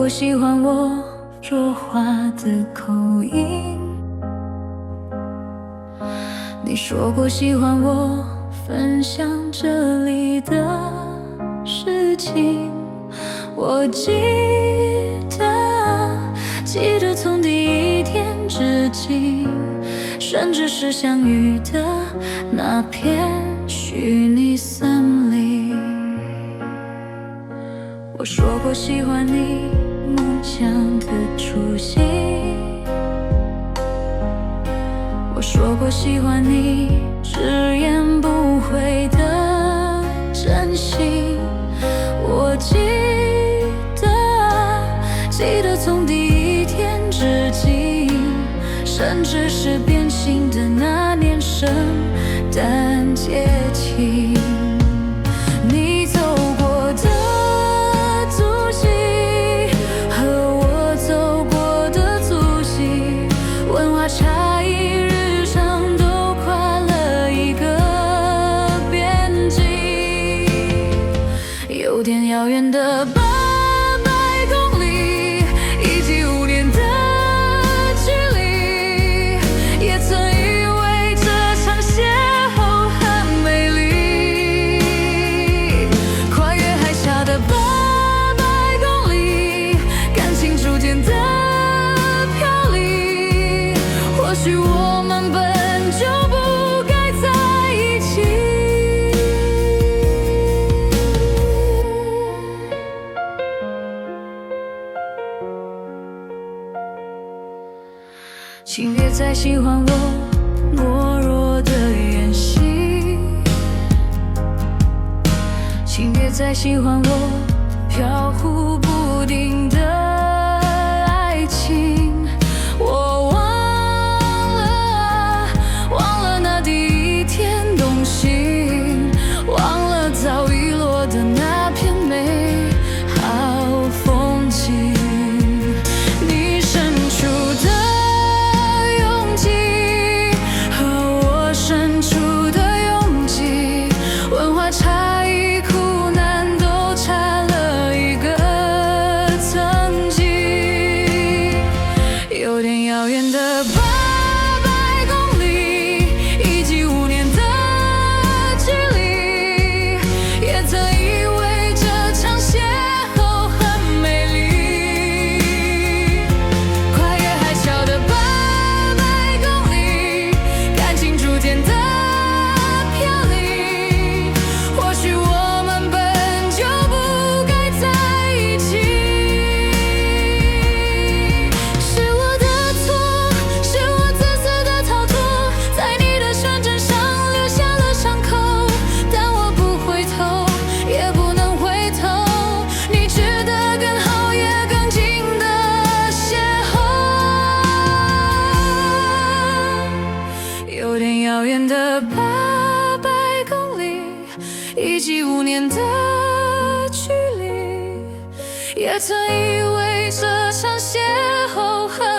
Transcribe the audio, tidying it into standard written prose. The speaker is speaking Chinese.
过喜欢我弱化的口音，你说过喜欢我分享这里的事情。我记得从第一天至今，甚至是相遇的那片虚拟森林。我说过喜欢你梦想的雏形，我说过喜欢你直言不讳的真心。我记得从第一天至今，甚至是变心的那年圣诞节庆，你走过的足迹和我走过的足迹，文化差异日常都跨了一个边境，有点遥远的请别再喜欢我懦弱的演戏，请别再喜欢我飘忽不定的爱情。我忘了那第一天动心，忘了早已落的那片美好风景。你伸出的差异苦难都差了一个曾经，有点遥远的800公里，以及5年的距离，也曾以为这场邂逅很美丽。跨越海啸的800公里，感情逐渐的遥远的800公里，以及5年的距离，也曾以为这场邂逅很